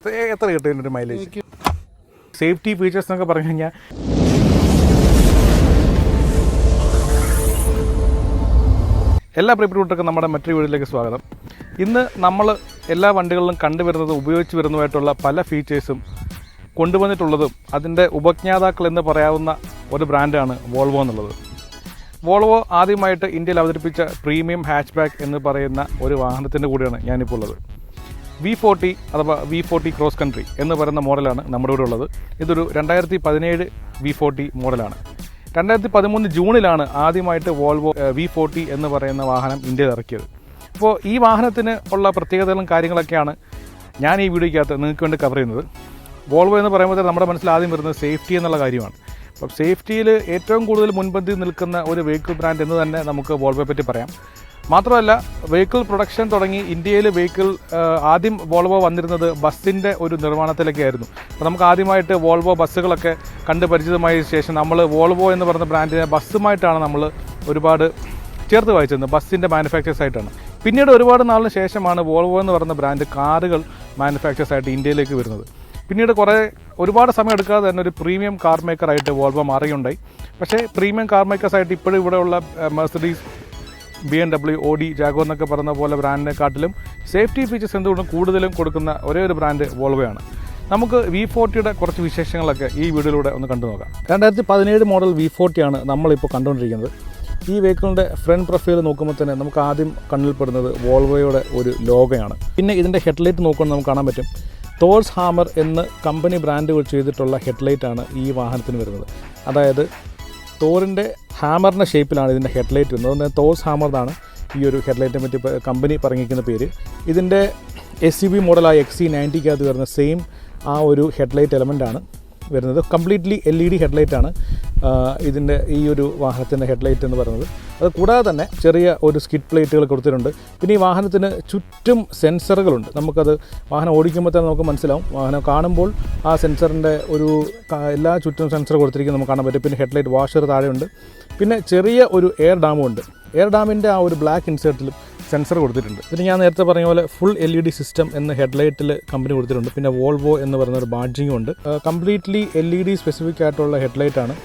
എത്ര കിട്ടും ഇതിൻ്റെ മൈലേജ്? സേഫ്റ്റി ഫീച്ചേഴ്സ് എന്നൊക്കെ പറഞ്ഞു കഴിഞ്ഞാൽ എല്ലാ പ്രിയപ്പെട്ടവർക്കും നമ്മുടെ മറ്റൊരു വീഡിയോയിലേക്ക് സ്വാഗതം. ഇന്ന് നമ്മൾ എല്ലാ വണ്ടികളിലും കണ്ടുവരുന്നത് ഉപയോഗിച്ച് വരുന്നതായിട്ടുള്ള പല ഫീച്ചേഴ്സും കൊണ്ടുവന്നിട്ടുള്ളതും അതിൻ്റെ ഉപജ്ഞാതാക്കൾ എന്ന് പറയാവുന്ന ഒരു ബ്രാൻഡാണ് വോൾവോ എന്നുള്ളത്. വോൾവോ ആദ്യമായിട്ട് ഇന്ത്യയിൽ അവതരിപ്പിച്ച പ്രീമിയം ഹാച്ച്ബാക്ക് എന്ന് പറയുന്ന ഒരു വാഹനത്തിൻ്റെ കൂടെയാണ് ഞാനിപ്പോൾ ഉള്ളത്. V40 അഥവാ V40 ക്രോസ് കൺട്രി എന്ന് പറയുന്ന മോഡലാണ് നമ്മുടെ ഇവിടെ ഉള്ളത്. ഇതൊരു 2017 V40 മോഡലാണ്. 2013 ജൂണിലാണ് ആദ്യമായിട്ട് വോൾവോ V40 എന്ന് പറയുന്ന വാഹനം ഇന്ത്യയിൽ ഇറക്കിയത്. അപ്പോൾ ഈ വാഹനത്തിന് ഉള്ള പ്രത്യേകതകളും കാര്യങ്ങളൊക്കെയാണ് ഞാൻ ഈ വീഡിയോയ്ക്കകത്ത് നിങ്ങൾക്ക് വേണ്ടി കവർ ചെയ്യുന്നത്. വോൾവോ എന്ന് പറയുമ്പോൾ നമ്മുടെ മനസ്സിൽ ആദ്യം വരുന്നത് സേഫ്റ്റി എന്നുള്ള കാര്യമാണ്. അപ്പം സേഫ്റ്റിയിൽ ഏറ്റവും കൂടുതൽ മുൻപന്തിയിൽ നിൽക്കുന്ന ഒരു വെഹിക്കിൾ ബ്രാൻഡ് എന്ന് തന്നെ നമുക്ക് വോൾവോയെ പറ്റി പറയാം. മാത്രമല്ല വെഹിക്കിൾ പ്രൊഡക്ഷൻ തുടങ്ങി ഇന്ത്യയിൽ വെഹിക്കിൾ ആദ്യം വോൾവോ വന്നിരുന്നത് ബസ്സിൻ്റെ ഒരു നിർമ്മാണത്തിലൊക്കെയായിരുന്നു. അപ്പോൾ നമുക്ക് ആദ്യമായിട്ട് വോൾവോ ബസ്സുകളൊക്കെ കണ്ട് പരിചിതമായ ശേഷം നമ്മൾ വോൾവോ എന്ന് പറയുന്ന ബ്രാൻഡിനെ ബസ്സുമായിട്ടാണ് നമ്മൾ ഒരുപാട് ചേർത്ത് വായിച്ചിരുന്നത്, ബസ്സിൻ്റെ മാനുഫാക്ചേഴ്സ് ആയിട്ടാണ്. പിന്നീട് ഒരുപാട് നാളിന് ശേഷമാണ് വോൾവോ എന്ന് പറയുന്ന ബ്രാൻഡ് കാറുകൾ മാനുഫാക്ചേഴ്സ് ആയിട്ട് ഇന്ത്യയിലേക്ക് വരുന്നത്. പിന്നീട് ഒരുപാട് സമയം എടുക്കാതെ തന്നെ ഒരു പ്രീമിയം കാർ മേക്കറായിട്ട് വോൾവോ മാറുകയുണ്ടായി. പക്ഷേ പ്രീമിയം കാർ മേക്കേഴ്സായിട്ട് ഇപ്പോഴും ഇവിടെയുള്ള മെർസിഡീസ്, BMW, ഓഡി, ജാഗോ എന്നൊക്കെ പറയുന്ന പോലെ ബ്രാൻഡിനെക്കാട്ടിലും സേഫ്റ്റി ഫീച്ചേഴ്സ് എന്തുകൊണ്ടും കൂടുതലും കൊടുക്കുന്ന ഒരേ ഒരു ബ്രാൻഡ് വോൾവോയാണ്. നമുക്ക് V40യുടെ കുറച്ച് വിശേഷങ്ങളൊക്കെ ഈ വീഡിയോയിലൂടെ ഒന്ന് കണ്ടു നോക്കാം. 2017 മോഡൽ V40 ആണ് നമ്മളിപ്പോൾ കണ്ടുകൊണ്ടിരിക്കുന്നത്. ഈ വെഹിക്കിളിൻ്റെ ഫ്രണ്ട് പ്രൊഫൈൽ നോക്കുമ്പോൾ തന്നെ നമുക്ക് ആദ്യം കണ്ണിൽപ്പെടുന്നത് വോൾവോയുടെ ഒരു ലോഗോയാണ്. പിന്നെ ഇതിൻ്റെ ഹെഡ്ലൈറ്റ് നോക്കുമ്പോൾ നമുക്ക് കാണാൻ പറ്റും തോഴ്സ് ഹാമർ എന്ന് കമ്പനി ബ്രാൻഡ് ചെയ്തിട്ടുള്ള ഹെഡ്ലൈറ്റാണ് ഈ വാഹനത്തിന് വരുന്നത്. അതായത് തോറിൻ്റെ ഹാമറിൻ്റെ ഷേപ്പിലാണ് ഇതിൻ്റെ ഹെഡ്ലൈറ്റ് വരുന്നത്. അതുകൊണ്ട് തോഴ്സ് ഹാമർ എന്നാണ് ഈ ഒരു ഹെഡ്ലൈറ്റിനെ പറ്റി കമ്പനി പറഞ്ഞിരിക്കുന്ന പേര്. ഇതിൻ്റെ SUV മോഡലായ XC90 വരുന്ന സെയിം ആ ഒരു ഹെഡ്ലൈറ്റ് എലമെൻ്റാണ് വരുന്നത്. കംപ്ലീറ്റ്ലി LED ഹെഡ്ലൈറ്റാണ് ഇതിൻ്റെ ഈ ഒരു വാഹനത്തിൻ്റെ ഹെഡ്ലൈറ്റ് എന്ന് പറയുന്നത്. അത് കൂടാതെ തന്നെ ചെറിയ ഒരു സ്കിഡ് പ്ലേറ്റുകൾ കൊടുത്തിട്ടുണ്ട്. പിന്നെ ഈ വാഹനത്തിന് ചുറ്റും സെൻസറുകളുണ്ട്. നമുക്കത് വാഹനം ഓടിക്കുമ്പോൾ തന്നെ നമുക്ക് മനസ്സിലാവും. വാഹനം കാണുമ്പോൾ ആ സെൻസറിൻ്റെ ഒരു എല്ലാ ചുറ്റും സെൻസർ കൊടുത്തിരിക്കുന്നത് നമുക്ക് കാണാൻ പറ്റും. പിന്നെ ഹെഡ്ലൈറ്റ് വാഷർ താഴെയുണ്ട്. പിന്നെ ചെറിയ ഒരു എയർ ഡാമും ഉണ്ട്. എയർ ഡാമിൻ്റെ ആ ഒരു ബ്ലാക്ക് ഇൻസേർട്ടിലും സെൻസർ കൊടുത്തിട്ടുണ്ട്. പിന്നെ ഞാൻ നേരത്തെ പറഞ്ഞ പോലെ ഫുൾ LED സിസ്റ്റം എന്ന് ഹെഡ്ലൈറ്റിൽ കമ്പനി കൊടുത്തിട്ടുണ്ട്. പിന്നെ വോൾവോ എന്ന് പറയുന്ന ഒരു ബാഡ്ജിങ്ങും ഉണ്ട്. കംപ്ലീറ്റ്ലി LED സ്പെസിഫിക് ആയിട്ടുള്ള ഹെഡ്ലൈറ്റാണ്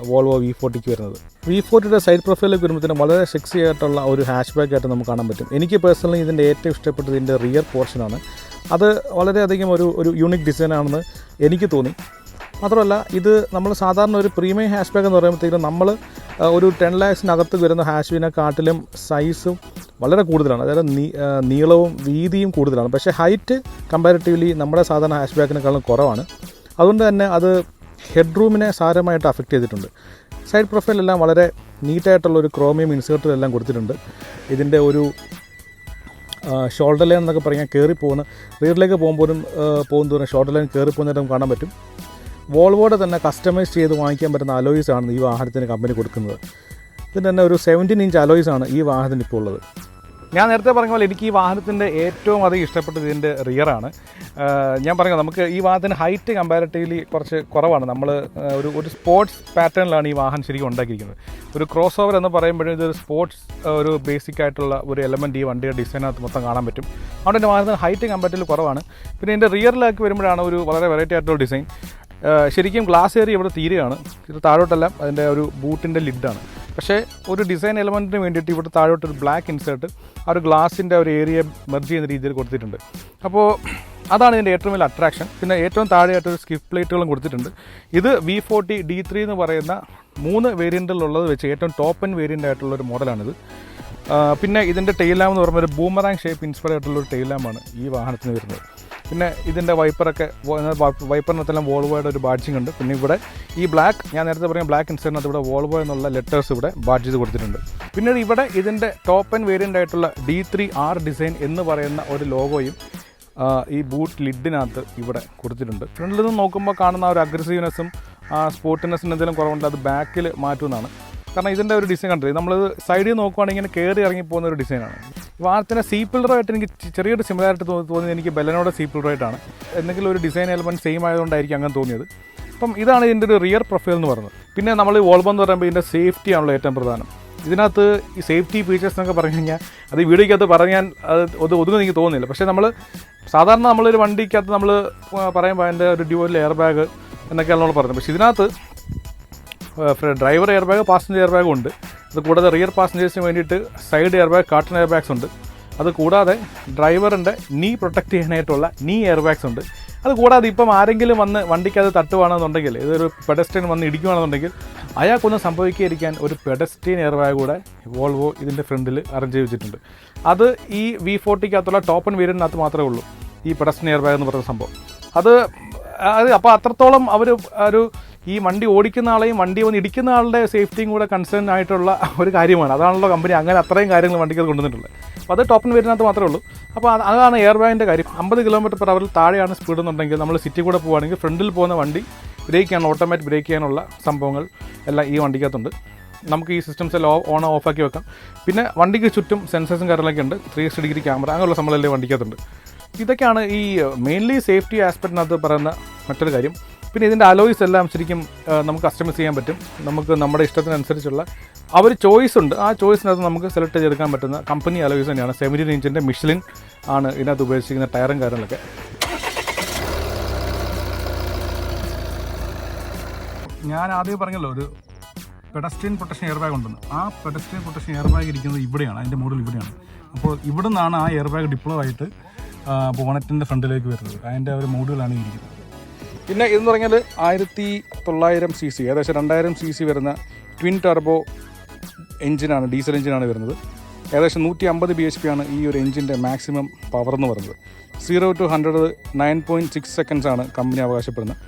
വോൾവോ V40ക്ക് വരുന്നത്. V40യുടെ സൈഡ് പ്രൊഫൈലിലേക്ക് വരുമ്പോഴത്തേനും വളരെ സെക്സി ആയിട്ടുള്ള ഒരു ഹാച്ച്ബാക്ക് ആയിട്ട് നമുക്ക് കാണാൻ പറ്റും. എനിക്ക് പേഴ്സണലി ഇതിൻ്റെ ഏറ്റവും ഇഷ്ടപ്പെട്ടത് ഇതിൻ്റെ റിയർ പോർഷനാണ്. അത് വളരെയധികം ഒരു യൂണിക് ഡിസൈനാണെന്ന് എനിക്ക് തോന്നി. മാത്രമല്ല ഇത് നമ്മൾ സാധാരണ ഒരു പ്രീമിയം ഹാച്ച്ബാക്ക് എന്ന് പറയുമ്പോഴത്തേക്കും നമ്മൾ ഒരു 10 lakhsനകത്ത് വരുന്ന ഹാച്ച്ബാക്കിനെക്കാട്ടിലും സൈസും വളരെ കൂടുതലാണ്. അതായത് നീളവും വീതിയും കൂടുതലാണ്. പക്ഷേ ഹൈറ്റ് കമ്പാരിറ്റീവ്ലി നമ്മുടെ സാധാരണ ഹാച്ച്ബാക്കിനേക്കാളും കുറവാണ്. അതുകൊണ്ട് തന്നെ അത് ഹെഡ് റൂമിനെ സാരമായിട്ട് അഫക്റ്റ് ചെയ്തിട്ടുണ്ട്. സൈഡ് പ്രൊഫൈലെല്ലാം വളരെ നീറ്റായിട്ടുള്ളൊരു ക്രോമിയം ഇൻസേർട്ടിലെല്ലാം കൊടുത്തിട്ടുണ്ട്. ഇതിൻ്റെ ഒരു ഷോൾഡർ ലൈൻ എന്നൊക്കെ പറഞ്ഞാൽ കയറിപ്പോകുന്ന റിയറിലേക്ക് പോകും തോറും ഷോൾഡർ ലൈൻ കയറിപ്പോകുന്നതായിട്ട് കാണാൻ പറ്റും. വോൾവോയുടെ തന്നെ കസ്റ്റമൈസ് ചെയ്ത് വാങ്ങിക്കാൻ പറ്റുന്ന അലോയ്സാണ് ഈ വാഹനത്തിന് കമ്പനി കൊടുക്കുന്നത്. ഇതിന് തന്നെ ഒരു 17 ഇഞ്ച് അലോയ്സാണ് ഈ വാഹനത്തിന് ഇപ്പോൾ ഉള്ളത്. ഞാൻ നേരത്തെ പറഞ്ഞ പോലെ എനിക്ക് ഈ വാഹനത്തിൻ്റെ ഏറ്റവും അധികം ഇഷ്ടപ്പെട്ടത് ഇതിൻ്റെ റിയറാണ്. ഞാൻ പറഞ്ഞു നമുക്ക് ഈ വാഹനത്തിന് ഹൈറ്റ് കമ്പാരിറ്റീവ്ലി കുറച്ച് കുറവാണ്. നമ്മൾ ഒരു സ്പോർട്സ് പാറ്റേണിലാണ് ഈ വാഹനം ശരിക്കും ഉണ്ടാക്കിയിരിക്കുന്നത്. ഒരു ക്രോസ് ഓവർ എന്ന് പറയുമ്പോഴും ഇതൊരു സ്പോർട്സ് ഒരു ബേസിക് ആയിട്ടുള്ള ഒരു എലമെൻറ്റ് ഈ വണ്ടിയുടെ ഡിസൈനകത്ത് മൊത്തം കാണാൻ പറ്റും. അതുകൊണ്ട് എൻ്റെ വാഹനത്തിന് ഹൈറ്റ് കമ്പാരിറ്റീവ്ലി കുറവാണ്. പിന്നെ ഇതിൻ്റെ റിയറിലേക്ക് വരുമ്പോഴാണ് ഒരു വളരെ വെറൈറ്റി ആയിട്ടുള്ള ഡിസൈൻ. ശരിക്കും ഗ്ലാസ് ഏരിയ ഇവിടെ തീരെയാണ്. ഇത് താഴോട്ടെല്ലാം അതിൻ്റെ ഒരു ബൂട്ടിൻ്റെ ലിഡാണ്. പക്ഷേ ഒരു ഡിസൈൻ എലമെൻറ്റിന് വേണ്ടിയിട്ട് ഇവിടെ താഴോട്ടൊരു ബ്ലാക്ക് ഇൻസേർട്ട് ആ ഒരു ഗ്ലാസിൻ്റെ ഒരു ഏരിയ മെർജ് ചെയ്യുന്ന രീതിയിൽ കൊടുത്തിട്ടുണ്ട്. അപ്പോൾ അതാണ് ഇതിൻ്റെ ഏറ്റവും വലിയ അട്രാക്ഷൻ. പിന്നെ ഏറ്റവും താഴെയായിട്ടൊരു സ്കിഡ് പ്ലേറ്റുകളും കൊടുത്തിട്ടുണ്ട്. ഇത് V40 D3 എന്ന് പറയുന്ന 3 വേരിയൻറ്റിലുള്ളത് വെച്ച് ഏറ്റവും ടോപ്പ് എൻഡ് വേരിയൻ്റ് ആയിട്ടുള്ളൊരു മോഡലാണിത്. പിന്നെ ഇതിൻ്റെ ടെയിൽ ലാമ്പ് എന്ന് പറയുമ്പോൾ ഒരു ബൂമറാങ് ഷേപ്പ് ഇൻസ്പയർ ആയിട്ടുള്ളൊരു ടെയിൽ ലാമ്പാണ് ഈ വാഹനത്തിന് വരുന്നത്. പിന്നെ ഇതിൻ്റെ വൈപ്പറിനകത്തെല്ലാം വോൾവോയുടെ ഒരു ബാഡ്ജിങ് ഉണ്ട്. പിന്നെ ഇവിടെ ഈ ബ്ലാക്ക് ഞാൻ നേരത്തെ പറഞ്ഞ ബ്ലാക്ക് ഇൻസേർട്ടിനകത്ത് ഇവിടെ വോൾവോ എന്നുള്ള ലെറ്റേഴ്സ് ഇവിടെ ബാഡ്ജ് ചെയ്ത് കൊടുത്തിട്ടുണ്ട്. പിന്നീട് ഇവിടെ ഇതിൻ്റെ ടോപ്പ് ആൻഡ് വേരിയൻ്റ് ആയിട്ടുള്ള D3R ഡിസൈൻ എന്ന് പറയുന്ന ഒരു ലോഗോയും ഈ ബൂട്ട് ലിഡിനകത്ത് ഇവിടെ കൊടുത്തിട്ടുണ്ട്. ഫ്രണ്ടിൽ നിന്ന് നോക്കുമ്പോൾ കാണുന്ന ഒരു അഗ്രസീവ്നെസ്സും സ്പോർട്ടിനെസ്സിന് എന്തെങ്കിലും കുറവുണ്ട് അത് ബാക്കിൽ മാറ്റുമെന്നാണ്. കാരണം ഇതിൻ്റെ ഒരു ഡിസൈൻ കണ്ടത് നമ്മൾ സൈഡിൽ നോക്കുവാണെങ്കിൽ ഇങ്ങനെ കയറി ഇറങ്ങിപ്പോകുന്ന ഒരു ഡിസൈനാണ്. വാഹനത്തിൻ്റെ സീ പില്ലറുമായിട്ട് എനിക്ക് ചെറിയൊരു സിമിലാരിറ്റി തോന്നിയത് എനിക്ക് ബെലനോടെ സീ പില്ലറായിട്ടാണ്. എന്തെങ്കിലും ഒരു ഡിസൈൻ എലമെൻറ്റ് സെയിം ആയതുകൊണ്ടായിരിക്കും അങ്ങനെ തോന്നിയത്. അപ്പം ഇതാണ് ഇതിൻ്റെ ഒരു റിയർ പ്രൊഫൈൽ എന്ന് പറയുന്നത്. പിന്നെ നമ്മൾ വോൾവോ എന്ന് പറയുമ്പോൾ ഇതിൻ്റെ സേഫ്റ്റി ആണല്ലോ ഏറ്റവും പ്രധാനം. ഇതിനകത്ത് ഈ സേഫ്റ്റി ഫീച്ചേഴ്സ് എന്നൊക്കെ പറഞ്ഞു കഴിഞ്ഞാൽ അത് ഈ വീഡിയോയ്ക്കകത്ത് പറഞ്ഞാൽ അത് ഒതുങ്ങും എനിക്ക് തോന്നുന്നില്ല. പക്ഷേ സാധാരണ നമ്മളൊരു വണ്ടിക്കകത്ത് നമ്മൾ പറയുമ്പോൾ അതിൻ്റെ ഒരു ഡ്യുവൽ എയർ ബാഗ് എന്നൊക്കെയാണ് നമ്മൾ പറയുന്നത്. പക്ഷേ ഇതിനകത്ത് driver air bag, passenger air ബാഗും ഉണ്ട്. അത് കൂടാതെ റിയർ പാസഞ്ചേഴ്സിന് വേണ്ടിയിട്ട് side air bag, carton air bags ഉണ്ട്. അത് കൂടാതെ ഡ്രൈവറിൻ്റെ നീ പ്രൊട്ടക്റ്റ് ചെയ്യാനായിട്ടുള്ള നീ എയർ ബാഗ്സ് ഉണ്ട്. അത് കൂടാതെ ഇപ്പം ആരെങ്കിലും വന്ന് വണ്ടിക്കത് തട്ടുവാണെന്നുണ്ടെങ്കിൽ, ഇതൊരു പെഡസ്ട്രിയൻ വന്ന് ഇടിക്കുകയാണെന്നുണ്ടെങ്കിൽ അയാൾക്കൊന്നും സംഭവിക്കാതിരിക്കാൻ ഒരു പെഡസ്ട്രിയൻ എയർ ബാഗ് കൂടെ വോൾവോ ഇതിൻ്റെ ഫ്രണ്ടിൽ അറേഞ്ച് ചെയ്ത് വെച്ചിട്ടുണ്ട്. അത് ഈ V40-കകത്തുള്ള ടോപ്പ് ആൻഡ് വേരിയൻറ്റിനകത്ത് മാത്രമേ ഉള്ളൂ ഈ പെഡസ്ട്രിയൻ എയർ ബാഗ് എന്ന് പറയുന്ന സംഭവം. അത് അപ്പോൾ അത്രത്തോളം അവർ ഈ വണ്ടി ഓടിക്കുന്ന ആളെയും വണ്ടി വന്ന് ഇടിക്കുന്ന ആളുടെ സേഫ്റ്റിയും കൂടെ കൺസേൺ ആയിട്ടുള്ള ഒരു കാര്യമാണ്. അതാണല്ലോ കമ്പനി അങ്ങനെ അത്രയും കാര്യങ്ങൾ വണ്ടിക്ക് കൊണ്ടുവന്നിട്ടുള്ളത്. അപ്പോൾ അത് ടോപ്പ് ആൻഡ് വേരിയൻറ്റിനകത്ത് മാത്രമേ ഉള്ളൂ. അപ്പോൾ അതാണ് എയർ ബാഗിൻ്റെ കാര്യം. 50 km/h താഴെയാണ് സ്പീഡ് എന്നുണ്ടെങ്കിൽ നമ്മൾ സിറ്റി കൂടെ പോവുകയാണെങ്കിൽ ഫ്രണ്ടിൽ പോകുന്ന വണ്ടി ബ്രേക്ക് ചെയ്യാൻ, ഓട്ടോമാറ്റിക് ബ്രേക്ക് ചെയ്യാനുള്ള സംഭവങ്ങൾ എല്ലാം ഈ വണ്ടിക്കകത്തുണ്ട്. നമുക്ക് ഈ സിസ്റ്റംസ് എല്ലാം ഓൺ ഓഫാക്കി വെക്കാം. പിന്നെ വണ്ടിക്ക് ചുറ്റും സെൻസേഴ്സും കാര്യങ്ങളൊക്കെ ഉണ്ട്. 360 ഡിഗ്രി ക്യാമറ അങ്ങനെയുള്ള സംഭവമല്ലേ വണ്ടിക്കകത്തുണ്ട്. ഇതൊക്കെയാണ് ഈ മെയിൻലി സേഫ്റ്റി ആസ്പെക്റ്റിനകത്ത് പറയുന്ന മറ്റൊരു കാര്യം. പിന്നെ ഇതിൻ്റെ അലോയ്സ് എല്ലാം ശരിക്കും നമുക്ക് കസ്റ്റമൈസ് ചെയ്യാൻ പറ്റും. നമുക്ക് നമ്മുടെ ഇഷ്ടത്തിനനുസരിച്ചുള്ള ചോയ്സ് ഉണ്ട്. ആ ചോയ്സിനകത്ത് നമുക്ക് സെലക്ട് ചെയ്തെടുക്കാൻ പറ്റുന്ന കമ്പനി അലോയ്സ് തന്നെയാണ്. 17 ഇഞ്ചിൻ്റെ മിഷലിൻ ആണ് ഇതിനകത്ത് ഉപയോഗിച്ചിരിക്കുന്ന ടയറും കാര്യങ്ങളൊക്കെ. ഞാൻ ആദ്യം പറഞ്ഞല്ലോ ഒരു പെഡസ്ട്രിയൻ പ്രൊട്ടക്ഷൻ എയർ ബാഗ് ഉണ്ടെന്ന്. ആ പെഡസ്ട്രിയൻ പ്രൊട്ടക്ഷൻ എയർ ബാഗ് ഇരിക്കുന്നത് ഇവിടെയാണ്, അതിൻ്റെ മോഡൽ ഇവിടെയാണ്. അപ്പോൾ ഇവിടെ നിന്നാണ് ആ എയർ ബാഗ് ഡിപ്ലോ ആയിട്ട് ബോണറ്റിൻ്റെ ഫ്രണ്ടിലേക്ക് വരുന്നത്. അതിൻ്റെ ഒരു മോഡുകളാണ് ഇരിക്കുന്നത്. പിന്നെ ഇതെന്ന് പറഞ്ഞാൽ 1900 cc, ഏകദേശം 2000 cc വരുന്ന ട്വിൻ ടർബോ എഞ്ചിനാണ്, ഡീസൽ എഞ്ചിനാണ് വരുന്നത്. ഏകദേശം 150 bhp ആണ് ഈ ഒരു എഞ്ചിൻ്റെ മാക്സിമം പവർ എന്ന് പറയുന്നത്. 0 to 100 9.6 seconds ആണ് കമ്പനി അവകാശപ്പെടുന്നത്.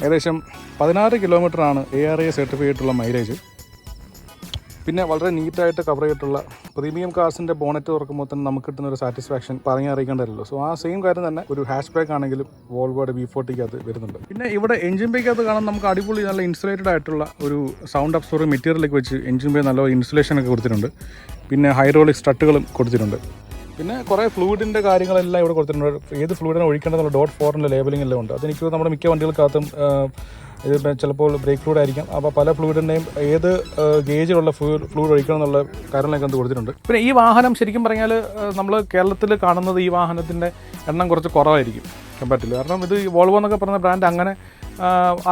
ഏകദേശം 16 കിലോമീറ്ററാണ് ARA സർട്ടിഫൈ ആയിട്ടുള്ള മൈലേജ്. പിന്നെ വളരെ നീറ്റായിട്ട് കവർ ചെയ്തിട്ടുള്ള പ്രീമിയം കാർസിൻ്റെ ബോണറ്റ് തുറക്കുമ്പോൾ തന്നെ നമുക്ക് കിട്ടുന്ന ഒരു സാറ്റിസ്ഫാക്ഷൻ പറഞ്ഞ് അറിയിക്കേണ്ടതല്ലോ. സോ ആ സെയിം കാര്യം തന്നെ ഒരു ഹാച്ച്ബാക്ക് ആണെങ്കിലും വോൾവോയുടെ V40-കകത്ത് വരുന്നുണ്ട്. പിന്നെ ഇവിടെ എഞ്ചിൻ ബേക്കകത്ത് കാണാൻ നമുക്ക് അടിപൊളി നല്ല ഇൻസുലേറ്റഡ് ആയിട്ടുള്ള ഒരു സൗണ്ട് അബ്സോർബിംഗ് മെറ്റീരിയലൊക്കെ വെച്ച് എഞ്ചിൻ ബേ നല്ല ഇൻസുലേഷനൊക്കെ കൊടുത്തിട്ടുണ്ട്. പിന്നെ ഹൈഡ്രോളിക് സ്ട്രട്ടുകളും കൊടുത്തിട്ടുണ്ട്. പിന്നെ കുറേ ഫ്ലൂയിഡിൻ്റെ കാര്യങ്ങളെല്ലാം ഇവിടെ കൊടുത്തിട്ടുണ്ട്. ഏത് ഫ്ലൂയിഡിനെ ഒഴിക്കേണ്ടതെന്നുള്ള .4 ലേബലിംഗ് എല്ലാം ഉണ്ട്. അതെനിക്ക് നമ്മുടെ മിക്ക വണ്ടികൾക്കകത്തും ഇത് ചിലപ്പോൾ ബ്രേക്ക് ഫ്ലൂയിഡ് ആയിരിക്കാം. അപ്പോൾ പല ഫ്ലൂയിഡിൻ്റെയും ഏത് ഗേജിലുള്ള ഫ്ലൂയിഡ് ഒഴിക്കണം എന്നുള്ള കാര്യങ്ങളൊക്കെ അത് കൊടുത്തിട്ടുണ്ട്. പിന്നെ ഈ വാഹനം ശരിക്കും പറഞ്ഞാൽ നമ്മൾ കേരളത്തിൽ കാണുന്നത് ഈ വാഹനത്തിൻ്റെ എണ്ണം കുറച്ച് കുറവായിരിക്കും കമ്പാരിറ്റീവ്. കാരണം ഇത് വോൾവോ എന്നൊക്കെ പറയുന്ന ബ്രാൻഡ് അങ്ങനെ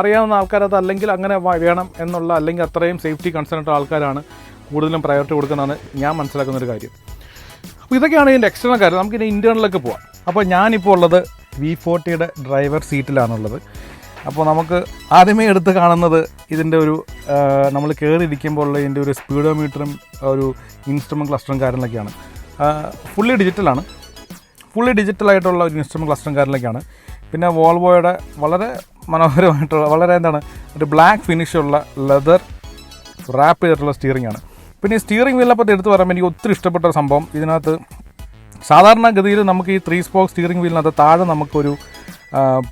അറിയാവുന്ന ആൾക്കാരത് അല്ലെങ്കിൽ അങ്ങനെ വേണം എന്നുള്ള, അല്ലെങ്കിൽ അത്രയും സേഫ്റ്റി കൺസേൺ ആയിട്ടുള്ള ആൾക്കാരാണ് കൂടുതലും പ്രയോറിറ്റി കൊടുക്കുന്നതാണ് ഞാൻ മനസ്സിലാക്കുന്നൊരു കാര്യം. അപ്പോൾ ഇതൊക്കെയാണ് ഇതിൻ്റെ എക്സ്റ്റേണൽ കാര്യം. നമുക്കിനി ഇൻറ്റേർണലൊക്കെ പോവാം. അപ്പോൾ ഞാനിപ്പോൾ ഉള്ളത് V40-യുടെ ഡ്രൈവർ സീറ്റിലാണുള്ളത്. അപ്പോൾ നമുക്ക് ആദ്യമേ എടുത്ത് കാണുന്നത് ഇതിൻ്റെ ഒരു നമ്മൾ കയറിയിരിക്കുമ്പോഴുള്ള ഇതിൻ്റെ ഒരു സ്പീഡോമീറ്ററും ഒരു ഇൻസ്ട്രുമെൻറ്റ് ക്ലസ്റ്ററും കാര്യങ്ങളൊക്കെയാണ്. ഫുള്ളി ഡിജിറ്റലായിട്ടുള്ള ഒരു ഇൻസ്ട്രുമെൻറ്റ് ക്ലസ്റ്ററും കാര്യങ്ങളൊക്കെയാണ്. പിന്നെ വോൾവോയുടെ വളരെ മനോഹരമായിട്ടുള്ള വളരെ ഒരു ബ്ലാക്ക് ഫിനിഷുള്ള ലെതർ റാപ്പ് ചെയ്തിട്ടുള്ള സ്റ്റിയറിംഗ് ആണ്. പിന്നെ ഈ സ്റ്റിയറിംഗ് വീലിനെപ്പറ്റി എടുത്ത് പറയുമ്പോൾ എനിക്ക് ഒത്തിരി ഇഷ്ടപ്പെട്ട ഒരു സംഭവം, ഇതിനകത്ത് സാധാരണഗതിയിൽ നമുക്ക് ഈ 3 സ്പോക്ക് സ്റ്റിയറിംഗ് വീലിനകത്ത് താഴെ നമുക്കൊരു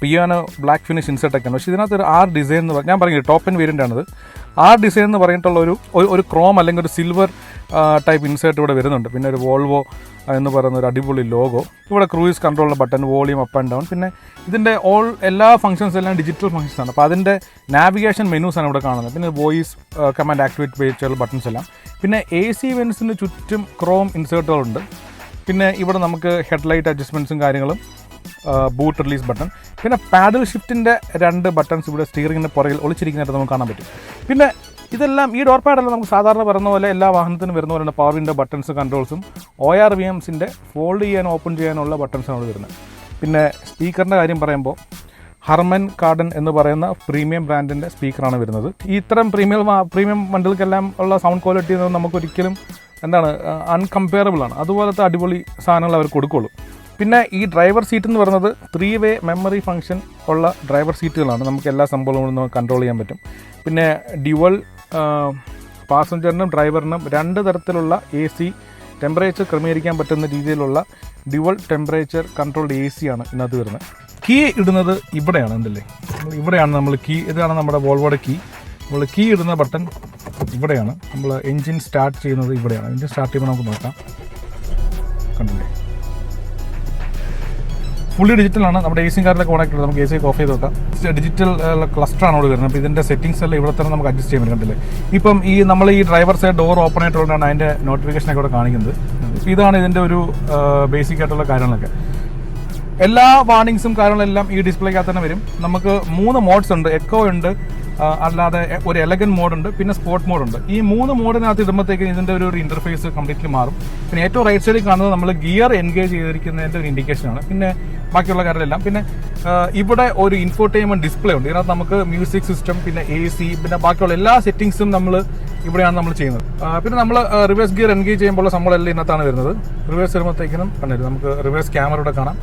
പിയാനോ ബ്ലാക്ക് ഫിനിഷ് ഇൻസെർട്ടൊക്കെ ഉണ്ട്. പക്ഷേ ഇതിനകത്ത് ഒരു R ഡിസൈൻ എന്ന് ഞാൻ പറയുന്നത് ടോപ്പ് ആൻഡ് വേരിയൻ്റ് ആണിത്. R ഡിസൈൻ എന്ന് പറഞ്ഞിട്ടുള്ള ഒരു ക്രോം അല്ലെങ്കിൽ ഒരു സിൽവർ ടൈപ്പ് ഇൻസേർട്ട് ഇവിടെ വരുന്നുണ്ട്. പിന്നെ ഒരു വോൾവോ എന്ന് പറയുന്ന ഒരു അടിപൊളി ലോഗോ. ഇവിടെ ക്രൂയിസ് കൺട്രോളിൻ്റെ button, volume up and down. പിന്നെ ഇതിൻ്റെ എല്ലാ ഫംഗ്ഷൻസ് എല്ലാം ഡിജിറ്റൽ ഫംഗ്ഷൻസ് ആണ്. അപ്പോൾ അതിൻ്റെ നാവിഗേഷൻ മെനൂസാണ് ഇവിടെ കാണുന്നത്. പിന്നെ വോയിസ് കമാൻഡ് ആക്ടിവേറ്റ് ചെയ്തിട്ടുള്ള ബട്ടൺസ് എല്ലാം. പിന്നെ AC വെൻസിന് ചുറ്റും ക്രോം ഇൻസേർട്ടുകളുണ്ട്. പിന്നെ ഇവിടെ നമുക്ക് ഹെഡ്ലൈറ്റ് അഡ്ജസ്റ്റ്മെൻറ്റ്സും കാര്യങ്ങളും, ബൂട്ട് റിലീസ് ബട്ടൺ, പിന്നെ പാഡൽ ഷിഫ്റ്റിൻ്റെ 2 ബട്ടൺസ് ഇവിടെ സ്റ്റിയറിങ്ങിൻ്റെ പുറകിൽ ഒളിച്ചിരിക്കുന്നതായിട്ട് നമുക്ക് കാണാൻ പറ്റും. പിന്നെ ഇതെല്ലാം ഈ ഡോർ പാഡെല്ലാം നമുക്ക് സാധാരണ പറയുന്ന പോലെ എല്ലാ വാഹനത്തിനും വരുന്ന പോലെ പവർ വിൻഡോ ബട്ടൺസ്, കൺട്രോൾസും ORVMസിൻ്റെ ഫോൾഡ് ചെയ്യാൻ ഓപ്പൺ ചെയ്യാനുള്ള ബട്ടൺസാണ് ഇവിടെ വരുന്നത്. പിന്നെ സ്പീക്കറിൻ്റെ കാര്യം പറയുമ്പോൾ ഹർമൻ കാർഡൻ എന്ന് പറയുന്ന പ്രീമിയം ബ്രാൻഡിൻ്റെ സ്പീക്കറാണ് വരുന്നത്. ഈ ഇത്തരം പ്രീമിയം വണ്ടികൾക്കെല്ലാം ഉള്ള സൗണ്ട് ക്വാളിറ്റി നമുക്കൊരിക്കലും അൺകമ്പയറബിൾ ആണ്. അതുപോലത്തെ അടിപൊളി സാധനങ്ങൾ അവർ കൊടുക്കുള്ളൂ. പിന്നെ ഈ ഡ്രൈവർ സീറ്റ് എന്ന് പറയുന്നത് 3-വേ മെമ്മറി ഫംഗ്ഷൻ ഉള്ള ഡ്രൈവർ സീറ്റുകളാണ്. നമുക്ക് എല്ലാ സംഭവങ്ങളും നമുക്ക് കൺട്രോൾ ചെയ്യാൻ പറ്റും. പിന്നെ ഡ്യുവൽ പാസഞ്ചറിനും ഡ്രൈവറിനും 2 തരത്തിലുള്ള AC ടെമ്പറേച്ചർ ക്രമീകരിക്കാൻ പറ്റുന്ന രീതിയിലുള്ള ഡ്യുവൽ ടെമ്പറേച്ചർ കൺട്രോൾഡ് AC ആണ് ഇതിനകത്ത് വരുന്നത്. കീ ഇടുന്നത് ഇവിടെയാണ്, എന്തല്ലേ ഇവിടെയാണ് നമ്മൾ കീ. ഇതാണ് നമ്മുടെ വോൾവോയുടെ കീ. നമ്മൾ കീ ഇടുന്ന ബട്ടൺ ഇവിടെയാണ്. നമ്മൾ എൻജിൻ സ്റ്റാർട്ട് ചെയ്യുന്നത് ഇവിടെയാണ്. എൻജിൻ സ്റ്റാർട്ട് ചെയ്യുമ്പോൾ നമുക്ക് നോക്കാം, കണ്ടില്ലേ. ഫുള്ളി ഡിജിറ്റലാണ്. നമ്മുടെ AC കാറിലൊക്കെ ഓണാക്കി നമുക്ക് AC ഓഫ് ചെയ്ത് നോക്കാം. ഡിജിറ്റൽ ക്ലസ്റ്ററാണ് അവിടെ വരുന്നത്. അപ്പോൾ ഇതിൻ്റെ സെറ്റിംഗ്സ് എല്ലാം ഇവിടെ തന്നെ നമുക്ക് അഡ്ജസ്റ്റ് ചെയ്യാൻ പറ്റും. ഇപ്പം ഈ നമ്മൾ ഈ ഡ്രൈവർ സൈഡ് ഡോർ ഓപ്പൺ ആയിട്ടുള്ളതാണ് അതിൻ്റെ നോട്ടിഫിക്കേഷനൊക്കെ ഇവിടെ കാണിക്കുന്നത്. ഇതാണ് ഇതിൻ്റെ ഒരു ബേസിക് ആയിട്ടുള്ള കാര്യങ്ങളൊക്കെ. എല്ലാ വാർണിങ്സും കാര്യങ്ങളെല്ലാം ഈ ഡിസ്പ്ലേക്കകത്ത് തന്നെ വരും. നമുക്ക് 3 മോഡ്സ് ഉണ്ട്. എക്കോ ഉണ്ട്, അല്ലാതെ ഒരു എലഗന്റ് മോഡുണ്ട്, പിന്നെ സ്പോർട്ട് മോഡുണ്ട്. ഈ 3 മോഡിനകത്ത് ഇടുമ്പോഴത്തേക്ക് ഇതിൻ്റെ ഒരു ഇന്റർഫേസ് കംപ്ലീറ്റ്ലി മാറും. പിന്നെ ഏറ്റവും റൈറ്റ് സൈഡിൽ കാണുന്നത് നമ്മൾ ഗിയർ എൻഗേജ് ചെയ്തിരിക്കുന്നതിൻ്റെ ഒരു ഇൻഡിക്കേഷനാണ്. പിന്നെ ബാക്കിയുള്ള കാര്യമെല്ലാം. പിന്നെ ഇവിടെ ഒരു ഇൻഫോർടൈൻമെന്റ് ഡിസ്പ്ലേ ഉണ്ട്. ഇതിനകത്ത് നമുക്ക് മ്യൂസിക് സിസ്റ്റം, പിന്നെ AC, പിന്നെ ബാക്കിയുള്ള എല്ലാ സെറ്റിംഗ്സും നമ്മൾ ഇവിടെയാണ് നമ്മൾ ചെയ്യുന്നത്. പിന്നെ നമ്മൾ റിവേഴ്സ് ഗിയർ എൻഗേജ് ചെയ്യുമ്പോൾ സംഭവമെല്ലാം ഇതിനകത്താണ് വരുന്നത്. റിവേഴ്സ് വരുമ്പോഴത്തേക്കിനും കണ്ടുവരും. നമുക്ക് റിവേഴ്സ് ക്യാമറ ഇവിടെ കാണാം.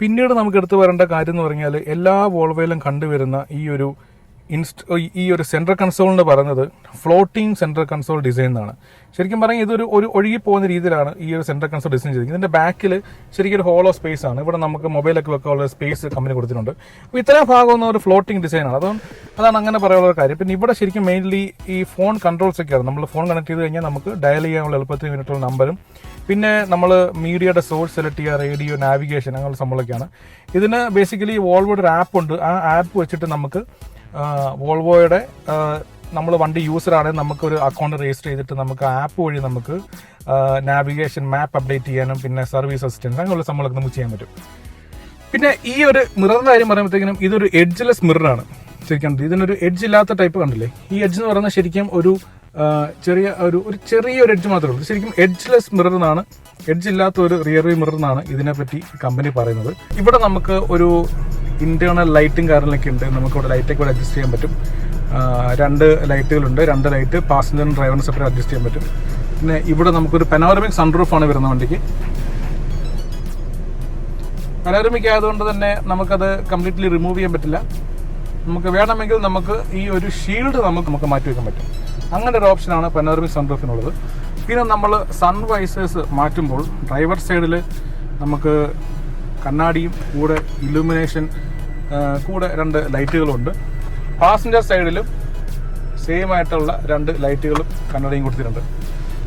പിന്നീട് നമുക്ക് എടുത്തു വരേണ്ട കാര്യം എന്ന് പറഞ്ഞാൽ എല്ലാ വോൾവോയിലും കണ്ടുവരുന്ന ഈ ഒരു സെൻട്രൽ കൺസോൾ എന്ന് പറയുന്നത് ഫ്ലോട്ടിംഗ് സെൻട്രൽ കൺസോൾ ഡിസൈൻ എന്നാണ്. ശരിക്കും പറഞ്ഞാൽ ഇതൊരു ഒഴുകി പോകുന്ന രീതിയിലാണ് ഈ ഒരു സെൻട്രൽ കൺസോൾ ഡിസൈൻ ചെയ്തിരിക്കുന്നത്. ഇതിന്റെ ബാക്കിൽ ശരിക്കും ഒരു ഹോളോ സ്പേസ് ആണ്. ഇവിടെ നമുക്ക് മൊബൈലൊക്കെ വെക്കാനുള്ള സ്പേസ് കമ്പനി കൊടുത്തിട്ടുണ്ട്. അപ്പോൾ ഇത്രയും ഭാഗമൊന്നും ഒരു ഫ്ലോട്ടിംഗ് ഡിസൈനാണ്. അതാണ് അങ്ങനെ പറയാനുള്ള ഒരു കാര്യം. പിന്നെ ഇവിടെ ശരിക്കും മെയിൻലി ഈ ഫോൺ കൺട്രോൾസ് ഒക്കെയാണ്. നമ്മൾ ഫോൺ കണക്ട് ചെയ്ത് കഴിഞ്ഞാൽ നമുക്ക് ഡയൽ ചെയ്യാനുള്ള എളുപ്പത്തിൽ വേണ്ടിയിട്ടുള്ള നമ്പറും, പിന്നെ നമ്മൾ മീഡിയയുടെ സോഴ്സ് സെലക്ട് ചെയ്യുക, റേഡിയോ, നാവിഗേഷൻ, അങ്ങനെയുള്ള സംഭവങ്ങളൊക്കെയാണ്. ഇതിന് ബേസിക്കലി വോൾവോയുടെ ഒരു ആപ്പ് ഉണ്ട്. ആ ആപ്പ് വെച്ചിട്ട് നമുക്ക് വോൾവോയുടെ നമ്മൾ വണ്ടി യൂസറാണെങ്കിൽ നമുക്കൊരു അക്കൗണ്ട് രജിസ്റ്റർ ചെയ്തിട്ട് നമുക്ക് ആപ്പ് വഴി നമുക്ക് നാവിഗേഷൻ, മാപ്പ് അപ്ഡേറ്റ് ചെയ്യാനും പിന്നെ സർവീസ് അസിസ്റ്റൻസ് അങ്ങനെയുള്ള സംഭവങ്ങളൊക്കെ നമുക്ക് ചെയ്യാൻ പറ്റും. പിന്നെ ഈ ഒരു മിററിന്റെ കാര്യം പറയുമ്പോഴത്തേക്കിനും ഇതൊരു എഡ്ജ്ലെസ് മിററാണ്. ശരിക്കും ഇതിനൊരു എഡ്ജ് ഇല്ലാത്ത ടൈപ്പ് കണ്ടില്ലേ? ഈ എഡ്ജ് എന്ന് പറയുന്നത് ശരിക്കും ഒരു ചെറിയൊരു എഡ്ജ് മാത്രമേ ഉള്ളൂ. ശരിക്കും എഡ്ജ്ലെസ് മിറർ എന്നാണ്, എഡ്ജ് ഇല്ലാത്ത ഒരു റിയർ വ്യൂ മിറർ എന്നാണ് ഇതിനെപ്പറ്റി കമ്പനി പറയുന്നത്. ഇവിടെ നമുക്ക് ഒരു ഇന്റേണൽ ലൈറ്റും കാര്യങ്ങളൊക്കെ ഉണ്ട്. നമുക്കിവിടെ ലൈറ്റൊക്കെ ഇവിടെ അഡ്ജസ്റ്റ് ചെയ്യാൻ പറ്റും. 2 ലൈറ്റുകളുണ്ട്. 2 ലൈറ്റ് പാസഞ്ചറും ഡ്രൈവറിനും സെപ്പറേറ്റ് അഡ്ജസ്റ്റ് ചെയ്യാൻ പറ്റും. പിന്നെ ഇവിടെ നമുക്കൊരു പനോരമിക് സൺറൂഫാണ് വരുന്ന വണ്ടിക്ക്. പനോരമിക് ആയതുകൊണ്ട് തന്നെ നമുക്കത് കംപ്ലീറ്റ്ലി റിമൂവ് ചെയ്യാൻ പറ്റില്ല. നമുക്ക് വേണമെങ്കിൽ നമുക്ക് ഈ ഒരു ഷീൽഡ് നമുക്ക് മാറ്റി വയ്ക്കാൻ പറ്റും. അങ്ങനെ ഒരു ഓപ്ഷനാണ് പനോരമിക് സൺറൂഫിനുള്ളത്. പിന്നെ നമ്മൾ സൺവൈസേഴ്സ് മാറ്റുമ്പോൾ ഡ്രൈവർ സൈഡിൽ നമുക്ക് കണ്ണാടിയും കൂടെ ഇലുമിനേഷൻ കൂടെ 2 ലൈറ്റുകളുണ്ട്. പാസഞ്ചർ സൈഡിലും സെയിം ആയിട്ടുള്ള 2 ലൈറ്റുകളും കണ്ണാടിയും കൊടുത്തിട്ടുണ്ട്.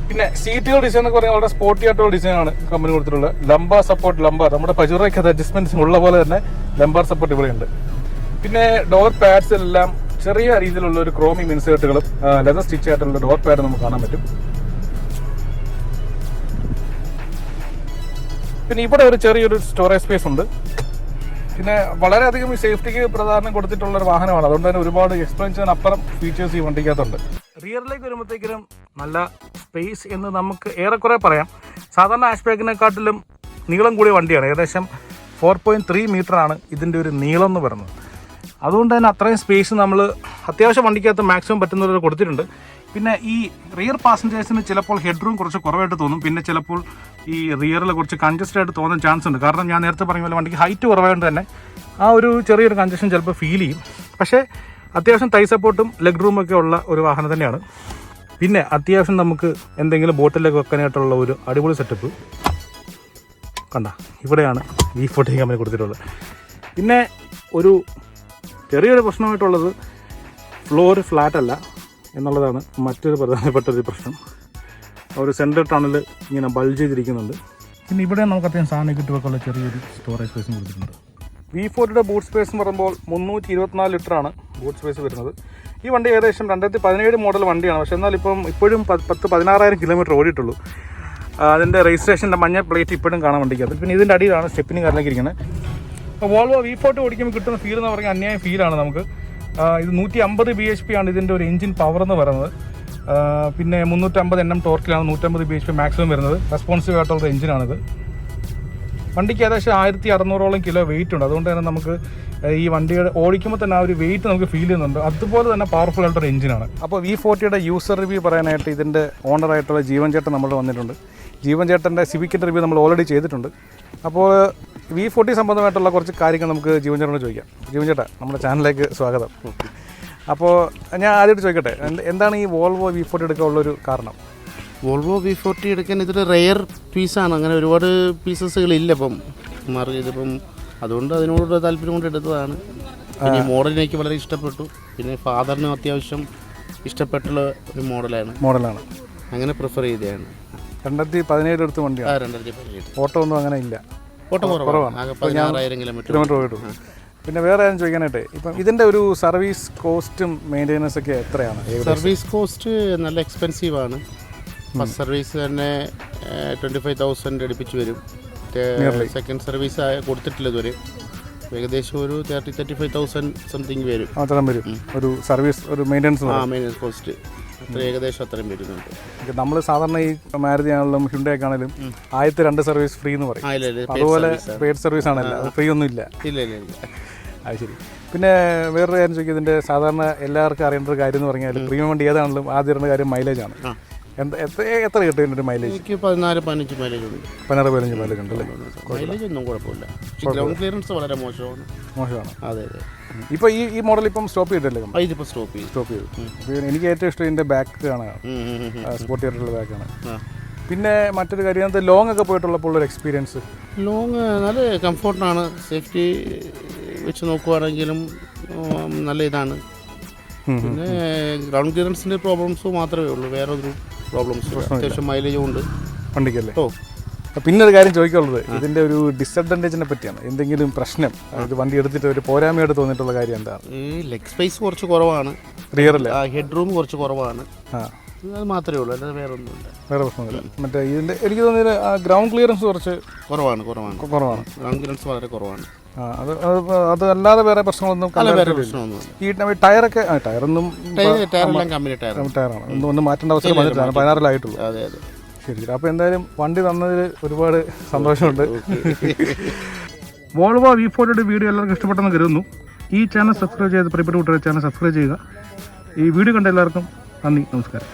പിന്നെ സീറ്റുകൾ ഡിസൈൻ എന്ന് പറഞ്ഞാൽ വളരെ സ്പോർട്ടി ആയിട്ടുള്ള ഡിസൈനാണ് കമ്പനി കൊടുത്തിട്ടുള്ളത്. ലംബാർ സപ്പോർട്ട്, നമ്മുടെ പജുറയ്ക്ക് അഡ്ജസ്റ്റ്മെന്റ്സ് ഉള്ള പോലെ തന്നെ ലംബാർ സപ്പോർട്ട് ഇവിടെയുണ്ട്. പിന്നെ ഡോർ പാഡ്സ് എല്ലാം ചെറിയ രീതിയിലുള്ള ഒരു ക്രോമിയം ഇൻസേർട്ടുകളും ലെതർ സ്റ്റിച്ച് ആയിട്ടുള്ള ഡോർ പാഡ് നമുക്ക് കാണാൻ പറ്റും. പിന്നെ ഇവിടെ ഒരു ചെറിയൊരു സ്റ്റോറേജ് സ്പേസ് ഉണ്ട്. പിന്നെ വളരെയധികം ഈ സേഫ്റ്റിക്ക് പ്രാധാന്യം കൊടുത്തിട്ടുള്ള ഒരു വാഹനമാണ്. അതുകൊണ്ട് തന്നെ ഒരുപാട് എക്സ്പ്ലെയിൻ ചെയ്യാൻ അപ്പുറം ഫീച്ചേഴ്സ് ഈ വണ്ടിക്കകത്തുണ്ട്. റിയറിലേക്ക് വരുമ്പോഴത്തേക്കും നല്ല സ്പേസ് എന്ന് നമുക്ക് ഏറെക്കുറെ പറയാം. സാധാരണ ഹാച്ച്ബാക്കിനെക്കാട്ടിലും നീളം കൂടിയ വണ്ടിയാണ്. ഏകദേശം 4.3 മീറ്ററാണ് ഇതിൻ്റെ ഒരു നീളം എന്ന് പറയുന്നത്. അതുകൊണ്ട് തന്നെ അത്രയും സ്പേസ് നമ്മൾ അത്യാവശ്യം വണ്ടിക്കകത്ത് മാക്സിമം പറ്റുന്നവർ കൊടുത്തിട്ടുണ്ട്. പിന്നെ ഈ റിയർ പാസഞ്ചേഴ്സിന് ചിലപ്പോൾ ഹെഡ് റൂം കുറച്ച് കുറവായിട്ട് തോന്നും. പിന്നെ ചിലപ്പോൾ ഈ റിയറിൽ കുറച്ച് കൺജസ്റ്റഡ് ആയിട്ട് തോന്നാൻ ചാൻസ് ഉണ്ട്. കാരണം ഞാൻ നേരത്തെ പറഞ്ഞ പോലെ വണ്ടിക്ക് ഹൈറ്റ് കുറവായതുകൊണ്ട് തന്നെ ആ ഒരു ചെറിയൊരു കൺജഷൻ ചിലപ്പോൾ ഫീൽ ചെയ്യും. പക്ഷേ അത്യാവശ്യം തൈ സപ്പോർട്ടും ലെഗ് റൂമൊക്കെ ഒക്കെ ഉള്ള ഒരു വാഹനം തന്നെയാണ്. പിന്നെ അത്യാവശ്യം നമുക്ക് എന്തെങ്കിലും ബോട്ടിലൊക്കെ വെക്കാനായിട്ടുള്ള ഒരു അടിപൊളി സെറ്റപ്പ് കണ്ട ഇവിടെയാണ് V40 കമ്പനി കൊടുത്തിട്ടുള്ളത്. പിന്നെ ഒരു ചെറിയൊരു പ്രശ്നമായിട്ടുള്ളത് ഫ്ലോർ ഫ്ലാറ്റ് അല്ല എന്നുള്ളതാണ് മറ്റൊരു പ്രധാനപ്പെട്ടൊരു പ്രശ്നം. ഒരു സെൻട്രൽ ടണൽ ഇങ്ങനെ ബൾജ് ചെയ്തിരിക്കുന്നുണ്ട്. പിന്നെ ഇവിടെ നമുക്ക് അത്യാവശ്യം സാധനം കിട്ടുവൊക്കെയുള്ള ചെറിയൊരു സ്റ്റോറേജ് സ്പേസും കൊടുത്തിട്ടുണ്ട്. V40യുടെ ബൂട്ട് സ്പേസ് എന്ന് പറയുമ്പോൾ 324 ലിറ്ററാണ് ബൂട്ട് സ്പേസ് വരുന്നത്. ഈ വണ്ടി ഏകദേശം 2017 മോഡൽ വണ്ടിയാണ്. പക്ഷേ എന്നാൽ ഇപ്പോഴും 16,000 കിലോമീറ്റർ ഓടിയിട്ടുള്ളൂ. അതിൻ്റെ രജിസ്ട്രേഷൻ്റെ മഞ്ഞ പ്ലേറ്റ് ഇപ്പോഴും കാണാൻ വണ്ടിക്കകത്ത്. പിന്നെ ഇതിൻ്റെ അടിയിലാണ് സ്റ്റെപ്പിനും കാര്യങ്ങളൊക്കെ ഇരിക്കുന്നത്. അപ്പോൾ വോൾവോ V40 ഓടിക്കുമ്പോൾ കിട്ടുന്ന ഫീൽ എന്ന് പറഞ്ഞാൽ അന്യായ ഫീലാണ് നമുക്ക്. ഇത് 150 bhp ആണ് ഇതിൻ്റെ ഒരു എഞ്ചിൻ പവർ എന്ന് പറയുന്നത്. പിന്നെ 350 Nm ടോർക്കിലാണ് 150 bhp മാക്സിമം വരുന്നത്. റെസ്പോൺസീവ് ആയിട്ടുള്ള എഞ്ചിനാണിത്. വണ്ടിക്ക് ഏകദേശം 1600ഓളം കിലോ വെയിറ്റ് ഉണ്ട്. അതുകൊണ്ട് തന്നെ നമുക്ക് ഈ വണ്ടിയുടെ ഓടിക്കുമ്പോൾ തന്നെ ആ ഒരു വെയിറ്റ് നമുക്ക് ഫീൽ ചെയ്യുന്നുണ്ട്. അതുപോലെ തന്നെ പവർഫുൾ ആയിട്ടൊരു എഞ്ചിനാണ്. അപ്പോൾ V40യുടെ യൂസർ റിവ്യൂ പറയാനായിട്ട് ഇതിൻ്റെ ഓണറായിട്ടുള്ള ജീവൻ ചേട്ടൻ നമ്മൾ വന്നിട്ടുണ്ട്. ജീവൻ ചേട്ടൻ്റെ സിവിക്കിൻ്റെ റിവ്യൂ നമ്മൾ ഓൾറെഡി ചെയ്തിട്ടുണ്ട്. അപ്പോൾ V40 സംബന്ധമായിട്ടുള്ള കുറച്ച് കാര്യങ്ങൾ നമുക്ക് ജീവൻ ചേട്ടനോട് ചോദിക്കാം. ജീവൻ ചേട്ടാ, നമ്മുടെ ചാനലിലേക്ക് സ്വാഗതം. അപ്പോൾ ഞാൻ ആദ്യമായിട്ട് ചോദിക്കട്ടെ, എന്താണ് ഈ വോൾവോ V40 എടുക്കാനുള്ളൊരു കാരണം? വോൾവോ V40 എടുക്കാൻ ഇതൊരു റെയർ പീസാണ്. അങ്ങനെ ഒരുപാട് പീസസുകളില്ല ഇപ്പം ഇതിപ്പം. അതുകൊണ്ട് അതിനോട് താല്പര്യം കൊണ്ട് എടുത്തതാണ്. പിന്നെ മോഡൽ എനിക്ക് വളരെ ഇഷ്ടപ്പെട്ടു. പിന്നെ ഫാദറിനും അത്യാവശ്യം ഇഷ്ടപ്പെട്ടുള്ള ഒരു മോഡലാണ്. അങ്ങനെ പ്രിഫർ ചെയ്തതാണ്. 2017 എടുത്ത വണ്ടിയാണ്. 2017 ഓട്ടോ ഒന്നും അങ്ങനെ ഇല്ല. ഓട്ടം കുറവാണ്. ആകെ 16,000 കിലോമീറ്റർ പോയിട്ടു. പിന്നെ വേറെ ആരും ചോദിക്കാനായിട്ട് ഇപ്പം ഇതിൻ്റെ ഒരു സർവീസ് കോസ്റ്റും മെയിൻ്റെനൻസ് ഒക്കെ എത്രയാണ്? സർവീസ് കോസ്റ്റ് നല്ല എക്സ്പെൻസീവാണ്. ഫസ്റ്റ് സർവീസ് തന്നെ 25,000 അടുപ്പിച്ച് വരും. സെക്കൻഡ് സർവീസ് കൊടുത്തിട്ടില്ല ഇതുവരെ. ഏകദേശം ഒരു 35,000 സംതിങ് വരും. അത്രയും വരും ഒരു സർവീസ് ഒരു മെയിൻ്റെനൻസ്. മെയിൻ്റെനൻസ് കോസ്റ്റ് ഏകദേശം അത്രയും വരുന്നുണ്ട്. നമ്മൾ സാധാരണ ഈ മാരുതി ആണെങ്കിലും ഹ്യുണ്ടായി ആണെങ്കിലും ആദ്യത്തെ 2 സർവീസ് ഫ്രീ എന്ന് പറയും. അതുപോലെ പെയ്ഡ് സർവീസ് ആണല്ലോ, അത് ഫ്രീ ഒന്നും ഇല്ല. അത് ശരി. പിന്നെ വേറൊരു കാര്യം ചോദിക്കുക, ഇതിൻ്റെ സാധാരണ എല്ലാവർക്കും അറിയേണ്ട ഒരു കാര്യം എന്ന് പറഞ്ഞാൽ പ്രീമിയം വണ്ടി ഏതാണെങ്കിലും ആദ്യം വരുന്ന കാര്യം മൈലേജാണ്. എത്ര കിട്ടും ഇതിൻ്റെ മൈലേജ്? 14-15 മൈലേജ് ഉണ്ട്. 15 മൈലേജ് ഉണ്ട് അല്ലേ? മൈലേജ് ഒന്നും കുഴപ്പമില്ല. ഗ്രൗണ്ട് ക്ലിയറൻസ് വളരെ മോശമാണ്. അതെ അതെ. ഇപ്പോൾ ഈ മോഡൽ ഇപ്പം സ്റ്റോപ്പ് ചെയ്തിട്ടല്ലേ? ഇതിപ്പോൾ സ്റ്റോപ്പ് ചെയ്തു. എനിക്ക് ഏറ്റവും ഇഷ്ടം ഇതിൻ്റെ ബാക്ക് ആണ്, സ്പോർട്ടി ആയിട്ടുള്ള ബാക്കാണ്. പിന്നെ മറ്റൊരു കാര്യം, ലോങ് ഒക്കെ പോയിട്ടുള്ളപ്പോൾ ഒരു എക്സ്പീരിയൻസ്? ലോങ് നല്ല കംഫോർട്ടാണ്. സേഫ്റ്റി വെച്ച് നോക്കുവാണെങ്കിലും നല്ല ഇതാണ്. പിന്നെ ഗ്രൗണ്ട് ക്ലിയറൻസിൻ്റെ പ്രോബ്ലംസ് മാത്രമേ ഉള്ളൂ, വേറെ ഒരു പ്രോബ്ലംസ്. അത്യാവശ്യം മൈലേജും ഉണ്ട് വണ്ടിക്കല്ലേ? പിന്നെ ഒരു കാര്യം ചോദിക്കാനുള്ളത് ഇതിൻ്റെ ഒരു ഡിസഡ്വാൻറ്റേജിനെ പറ്റിയാണ്. എന്തെങ്കിലും പ്രശ്നം ഇത് വണ്ടി എടുത്തിട്ട് ഒരു പോരായ്മയായിട്ട് തോന്നിയിട്ടുള്ള കാര്യം എന്താണ്? ഈ ലെഗ് സ്പേസ് കുറച്ച് കുറവാണ്, റിയറല്ലേ? ഹെഡ് റൂം കുറച്ച് കുറവാണ്. അത് മാത്രമേ ഉള്ളൂ, അല്ലാതെ വേറെ ഒന്നുമില്ല. വേറെ പ്രശ്നമില്ല. മറ്റേ ഇതിൻ്റെ എനിക്ക് തോന്നിയത് ഗ്രൗണ്ട് ക്ലിയറൻസ് കുറച്ച് കുറവാണ്. ഗ്രൗണ്ട് ക്ലിയറൻസ് വളരെ കുറവാണ്. അത് അല്ലാതെ വേറെ പ്രശ്നങ്ങളൊന്നും ഈ ടയറൊക്കെ ടയറൊന്നും ടയറാണ് ഒന്നും മാറ്റേണ്ട അവസരം വന്നിട്ടില്ല. 16-ലായിട്ടുള്ളൂ. ശരി. അപ്പോൾ എന്തായാലും വണ്ടി തന്നതിൽ ഒരുപാട് സന്തോഷമുണ്ട്. വോൾവോ V40 വീഡിയോ എല്ലാവർക്കും ഇഷ്ടപ്പെട്ടെന്ന് കരുതുന്നു. ഈ ചാനൽ സബ്സ്ക്രൈബ് ചെയ്ത് പ്രിയപ്പെട്ട കൂട്ടുകാർ ചാനൽ സബ്സ്ക്രൈബ് ചെയ്യുക. ഈ വീഡിയോ കണ്ട എല്ലാവർക്കും നന്ദി, നമസ്കാരം.